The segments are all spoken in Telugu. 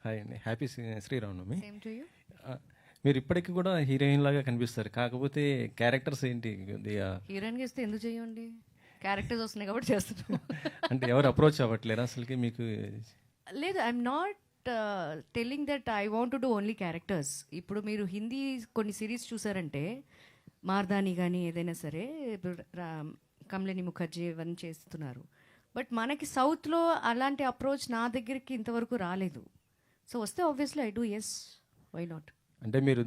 హాయ్ అండి, happy Sriramanavami. Same to you. మీరు ఇప్పటికీ కూడా హీరోయిన్ లాగా కనిపిస్తారు, కాకపోతే క్యారెక్టర్స్ ఏంటి కొద్దిగా హీరోయిన్గా ఇస్తే ఎందుకు చేయండి, క్యారెక్టర్స్ వస్తున్నాయి కాబట్టి చేస్తున్నాం. అంటే ఎవరు అప్రోచ్ అవ్వట్లేరు అసలుకి మీకు? లేదు, I'm not telling that I want to do only characters. ఇప్పుడు మీరు హిందీ కొన్ని సిరీస్ చూసారంటే మార్దాని కానీ ఏదైనా సరే, ఇప్పుడు కమలిని ముఖర్జీ ఇవన్నీ చేస్తున్నారు. బట్ మనకి సౌత్లో అలాంటి అప్రోచ్ నా దగ్గరికి ఇంతవరకు రాలేదు. సో వస్తే obviously I do, yes, why not. అంటే మీరు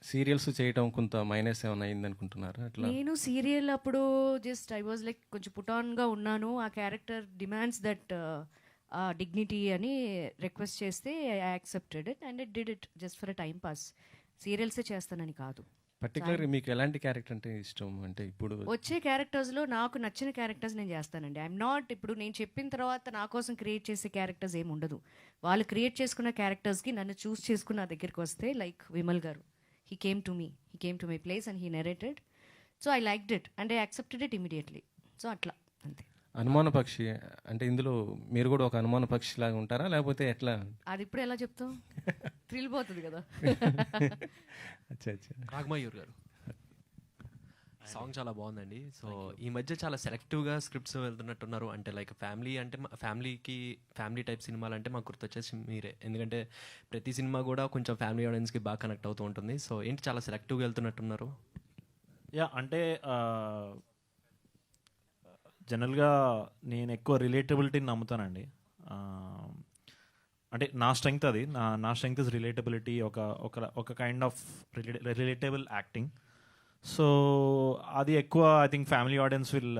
సీరియల్స్ చేయటం కొంత మైనస్ ఏమైనా అయింది అనుకుంటున్నారు అట్లా? నేను సీరియల్ అప్పుడు జస్ట్ ఐ వాజ్ లైక్ కొంచెం పుటాన్గా ఉన్నాను. ఆ క్యారెక్టర్ డిమాండ్స్ దట్ డిగ్నిటీ అని రిక్వెస్ట్ చేస్తే I accepted it and it did it just for a time pass. సీరియల్సే చేస్తానని కాదు. పర్టికులర్గా మీకు ఎలాంటి క్యారెక్టర్ అంటే ఇష్టం? అంటే ఇప్పుడు వచ్చే క్యారెక్టర్స్లో నాకు నచ్చిన క్యారెక్టర్స్ నేను చేస్తానండి. ఐఎమ్ నాట్, ఇప్పుడు నేను చెప్పిన తర్వాత నా కోసం క్రియేట్ చేసే క్యారెక్టర్స్ ఏమి ఉండదు. వాళ్ళు క్రియేట్ చేసుకున్న క్యారెక్టర్స్కి నన్ను చూస్ చేసుకున్న నా దగ్గరికి వస్తే, లైక్ విమల్ గారు, he came to my place and he narrated. So I liked it and I accepted it immediately. So అట్లా అంతే. అనుమాన పక్షి అంటే ఇందులో మీరు కూడా ఒక అనుమాన పక్షి లాగా ఉంటారా, లేకపోతే ఎట్లా? అది ఇప్పుడు ఎలా చెప్తాం, థ్రిల్ పోతుంది కదా. అచ్చా అచ్చా. రాగమయూర్ గారు, సాంగ్ చాలా బాగుందండి. సో ఈ మధ్య చాలా సెలెక్టివ్గా స్క్రిప్ట్స్ వెళ్తున్నట్టున్నారు. అంటే లైక్ ఫ్యామిలీ అంటే ఫ్యామిలీ టైప్ సినిమాలు అంటే మాకు గుర్తొచ్చేసి మీరే, ఎందుకంటే ప్రతి సినిమా కూడా కొంచెం ఫ్యామిలీ ఆడియన్స్కి బాగా కనెక్ట్ అవుతూ ఉంటుంది. సో ఏంటి చాలా సెలెక్టివ్గా వెళ్తున్నట్టున్నారు? యా, అంటే జనరల్గా నేను ఎక్కువ రిలేటబిలిటీని నమ్ముతానండి. అంటే నా స్ట్రెంగ్త్ అది, నా స్ట్రెంగ్త్ ఇస్ రిలేటబిలిటీ, ఒక kind of relatable acting. So అది ఎక్కువ I think family audience will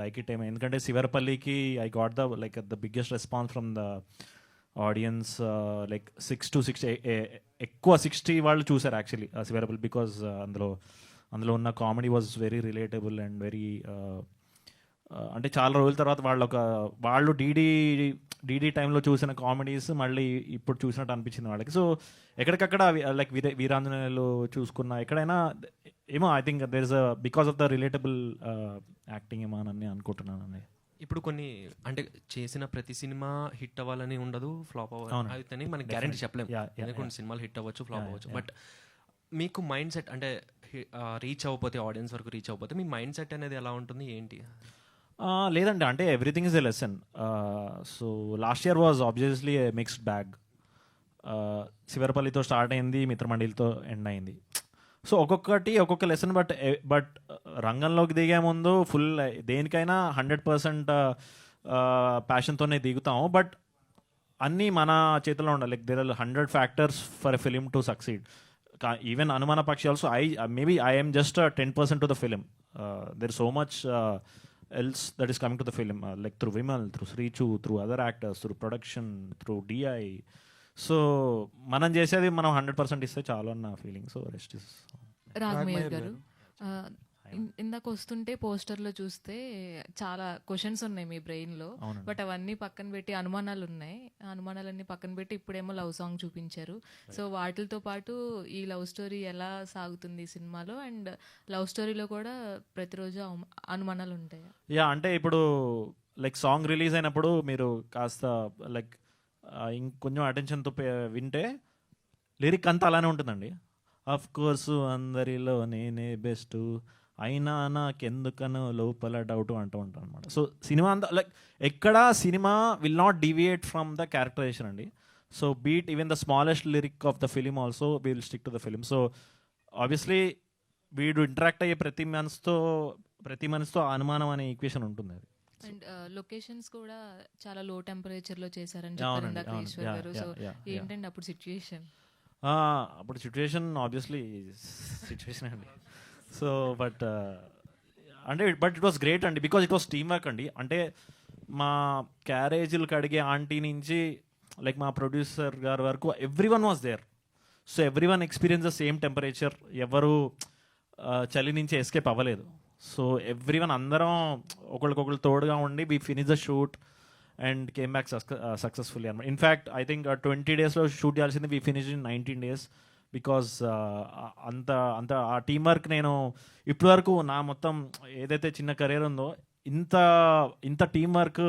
like it ఏమో. ఎందుకంటే శివరపల్లికి I got the biggest response from the audience. Like 6 to 6 ఎక్కువ 60 వాళ్ళు చూసారు యాక్చువల్లీ శివరపల్లి, బికాజ్ అందులో ఉన్న comedy was very relatable and very అంటే చాలా రోజుల తర్వాత వాళ్ళు డీడీ టైంలో చూసిన కామెడీస్ మళ్ళీ ఇప్పుడు చూసినట్టు అనిపించింది వాళ్ళకి. సో ఎక్కడికక్కడ లైక్ వీరాంజనేయులు చూసుకున్న ఎక్కడైనా ఏమో I think there is because of the relatable acting ఏమో అని అనుకుంటున్నాను. ఇప్పుడు కొన్ని అంటే చేసిన ప్రతి సినిమా హిట్ అవ్వాలని ఉండదు, ఫ్లాప్ అవ్వాలి అని మనకి గ్యారంటీ చెప్పలేము. కొన్ని సినిమాలు హిట్ అవ్వచ్చు, ఫ్లాప్ అవ్వచ్చు. బట్ మీకు మైండ్ సెట్ అంటే రీచ్ అవ్వకపోతే, ఆడియన్స్ వరకు రీచ్ అవ్వకపోతే మీ మైండ్ సెట్ అనేది ఎలా ఉంటుంది, ఏంటి? లేదండి, అంటే everything is a lesson. So last year was obviously a mixed bag. శివరపల్లితో స్టార్ట్ అయింది, మిత్రమండలితో ఎండ్ అయింది. సో ఒక్కొక్క లెసన్. బట్ రంగంలోకి దిగే ముందు ఫుల్ దేనికైనా 100% ప్యాషన్తోనే దిగుతాము. బట్ అన్నీ మన చేతిలో ఉండాలి. Like there are 100 factors for a film to succeed. Even Anumana Pakshi also I am just 10% to the film. There's so much else that is coming to the film, like through Vimal, through Srichu, through other actors, through production, through DI. So మనం చేసేది మనం 100% ఇస్తే చాలు అన్న feeling. So rest is. Ragamayur గారు, ఇందాక వస్తుంటే పోస్టర్లో చూస్తే చాలా క్వశ్చన్స్ ఉన్నాయి మీ బ్రెయిన్లో, బట్ అవన్నీ పక్కన పెట్టి అనుమానాలు ఉన్నాయి. ఆ అనుమానాలన్నీ పక్కన పెట్టి ఇప్పుడేమో లవ్ సాంగ్ చూపించారు. సో వాటితో పాటు ఈ లవ్ స్టోరీ ఎలా సాగుతుంది ఈ సినిమాలో, అండ్ లవ్ స్టోరీలో కూడా ప్రతిరోజు అనుమానాలు ఉంటాయి. యా, అంటే ఇప్పుడు లైక్ సాంగ్ రిలీజ్ అయినప్పుడు మీరు కాస్త లైక్ ఇంకొంచెం అటెన్షన్తో వింటే లిరిక్ అంతా అలానే ఉంటుందండి. ఆఫ్ కోర్సు అందరిలో నేనే బెస్ట్, అయినా నాకెందుకనో లోపల డౌట్ అంటూ ఉంటాను అనమాట. సో సినిమా అంతా లైక్ ఎక్కడ cinema will not deviate from the characterisation అండి. So beat even the smallest lyric of the film also will stick to the film. So obviously వీడు ఇంటరాక్ట్ అయ్యే ప్రతి మనిషితో అనుమానం అనే ఈక్వేషన్ ఉంటుంది. అది అండ్ లొకేషన్స్ కూడా చాలా లో టెంపరేచర్లో చేశారని చెప్పారు ఇందాక ఈశ్వర్ గారు. సో ఏంటంటే అప్పుడు సిచ్యువేషన్ ఆబ్వియస్లీ సిచ్యువేషన్ అండి. So but it was great అండి, because it was team work అండి. అంటే మా క్యారేజీలు కడిగే ఆంటీ నుంచి లైక్ మా ప్రొడ్యూసర్ గారి వరకు everyone was there. So everyone experience the same temperature. ఎవరు చలి నుంచి ఎస్కేప్ అవ్వలేదు. సో ఎవ్రీ వన్ అందరం ఒకరికొకరు తోడుగా ఉండి we finish the shoot and came back successfully అనమాట. ఇన్ఫ్యాక్ట్ ఐ థింక్ 20 daysలో షూట్ చేయాల్సింది we finish in 19 days, because అంత ఆ టీం వర్క్ నేను ఇప్పటి వరకు నా మొత్తం ఏదైతే చిన్న కెరీర్ ఉందో ఇంత టీం వర్క్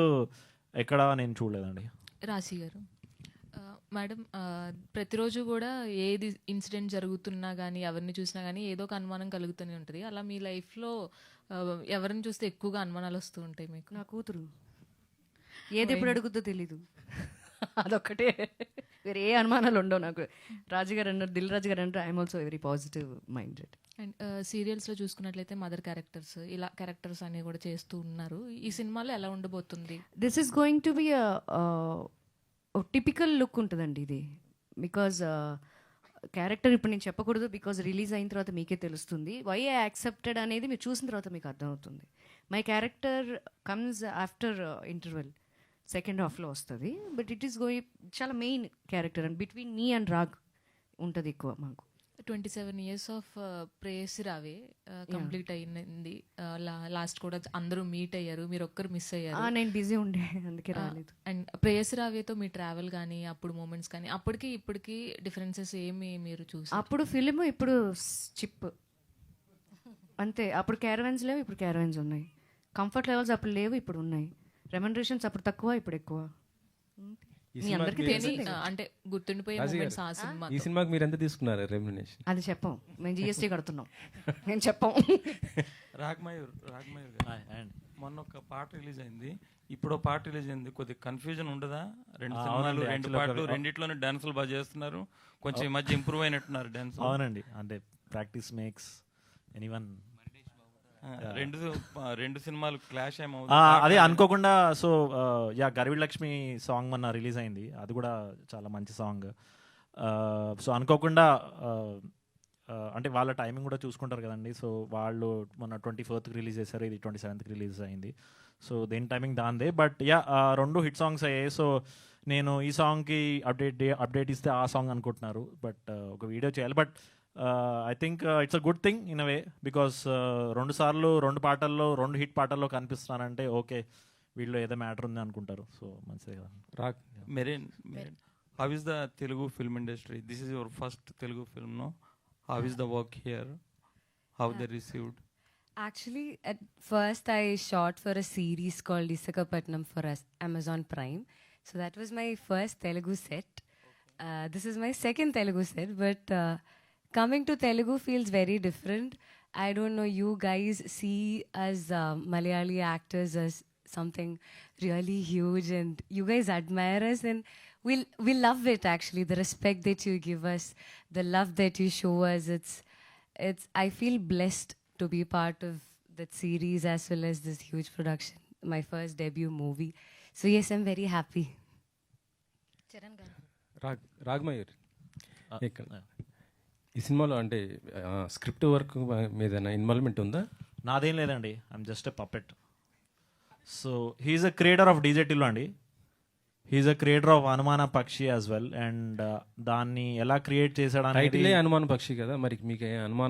ఎక్కడ నేను చూడలేదండి. రాశి గారు, మేడం ప్రతిరోజు కూడా ఏది ఇన్సిడెంట్ జరుగుతున్నా కానీ ఎవరిని చూసినా కానీ ఏదో ఒక అనుమానం కలుగుతూనే ఉంటుంది. అలా మీ లైఫ్లో ఎవరిని చూస్తే ఎక్కువగా అనుమానాలు వస్తూ ఉంటాయి మీకు? నా కూతురు ఏది ఎప్పుడు అడుగుద్దో తెలీదు. అదొక్కటే, వేరే ఏ అనుమానాలు ఉండవు నాకు. రాజు గారు అన్నారు, దిల్ రాజు గారు అంటే I'm also very positive minded. And సీరియల్స్లో చూసుకున్నట్లయితే మదర్ క్యారెక్టర్స్, ఇలా క్యారెక్టర్స్ అనేవి కూడా చేస్తూ ఉన్నారు. ఈ సినిమాలో ఎలా ఉండబోతుంది? This is going to be typical look ఉంటుందండి ఇది. బికాజ్ క్యారెక్టర్ ఇప్పుడు నేను చెప్పకూడదు, బికాజ్ రిలీజ్ అయిన తర్వాత మీకే తెలుస్తుంది. వై ఐ యాక్సెప్టెడ్ అనేది మీరు చూసిన తర్వాత మీకు అర్థమవుతుంది. My character comes after interval, second హాఫ్లో వస్తుంది. బట్ ఇట్ ఈస్ గోయింగ్ చాలా main character and between me and Raag ఉంటుంది ఎక్కువ మాకు. 27 years ఆఫ్ ప్రేయసి రావే కంప్లీట్ అయింది. లాస్ట్ కూడా అందరూ మీట్ అయ్యారు, మీరు ఒక్కరు మిస్ అయ్యారు. నేను బిజీ ఉండే అందుకే రాలేదు. అండ్ ప్రేయసి రావేతో మీ ట్రావెల్ కానీ అప్పుడు మూమెంట్స్ కానీ అప్పటికి ఇప్పటికి డిఫరెన్సెస్ ఏమి మీరు చూసి? అప్పుడు ఫిలిం, ఇప్పుడు చిప్ అంతే. అప్పుడు క్యారవెన్స్ లేవు, ఇప్పుడు క్యారవెన్స్ ఉన్నాయి. కంఫర్ట్ లెవెల్స్ అప్పుడు లేవు, ఇప్పుడు ఉన్నాయి. రెమ్యునరేషన్స్ అప్పుడు తక్కువ, ఇప్పుడు ఎక్కువ. మీ అందరికీ తెలిసిందే. అంటే గుర్తుండిపోయే మూమెంట్స్ ఆ సినిమా. ఈ సినిమాకి మీరు ఎంత తీసుకున్నారు రెమ్యునరేషన్? అది చెప్పం, మేము జిఎస్టీ కడుతున్నాం. నేను చెప్పం. రాగ్మయూర్ గారు, మొన్న ఒక పాట రిలీజ్ అయింది, ఇప్పుడు పాట రిలీజ్ అయింది. కొద్దిగా కన్ఫ్యూజన్ ఉండదా? రెండు సినిమాలు, రెండు పాటలు, రెండిట్లోనే డాన్సులు బాగా చేస్తున్నారు. కొంచెం ఈ మధ్య ఇంప్రూవ్ అయినట్టున్నారు డాన్స్. అవునండి, అంటే ప్రాక్టీస్ మేక్స్ ఎనీవన్. రెండు సినిమాలు క్లాష్ అదే అనుకోకుండా. సో గర్విడ్ లక్ష్మి సాంగ్ మొన్న రిలీజ్ అయింది, అది కూడా చాలా మంచి సాంగ్. సో అనుకోకుండా అంటే వాళ్ళ టైమింగ్ కూడా చూసుకుంటారు కదండి. సో వాళ్ళు మొన్న 24th రిలీజ్ చేశారు, ఇది 27th రిలీజ్ అయింది. సో దేని టైమింగ్ దాందే. బట్ రెండు హిట్ సాంగ్స్ అయ్యాయి. సో నేను ఈ సాంగ్కి అప్డేట్ ఇస్తే ఆ సాంగ్ అనుకుంటున్నారు, బట్ ఒక వీడియో చేయాలి. But I think it's a good thing in a way, because 2 సార్లు 2 పాటల్లో 2 హిట్ పాటల్లో కనిపిస్తున్నానంటే ఓకే, వీళ్ళు ఏదో మ్యాటర్ ఉంది అనుకుంటారు. సో మంచిదే కదా. Raag, Merin, how is the Telugu film industry? This is your first Telugu film, no? How is the work here? How they received? Actually, at first I shot for a series called Isakapatnam for Amazon Prime. So that was my first Telugu set. This is my second Telugu set, but coming to Telugu feels very different. I don't know, you guys see us Malayali actors as something really huge, and you guys admire us, and we love it actually. The respect that you give us, the love that you show us, it's I feel blessed to be part of that series as well as this huge production, my first debut movie. So yes, I'm very happy. Ragmayur, ఇక్కడ ఈ సినిమాలో అంటే స్క్రిప్ట్ వర్క్ మీద ఇన్వాల్వ్మెంట్ ఉందా? నాదేం లేదండి, I'm just a puppet. So he's a creator of DJ Tillu అండి. హీఈస్ అ క్రియేటర్ ఆఫ్ అనుమాన పక్షి యాజ్ వెల్. అండ్ దాన్ని ఎలా క్రియేట్ చేశాడు టైటిలే అనుమాన పక్షి కదా, మరి మీకు అనుమానం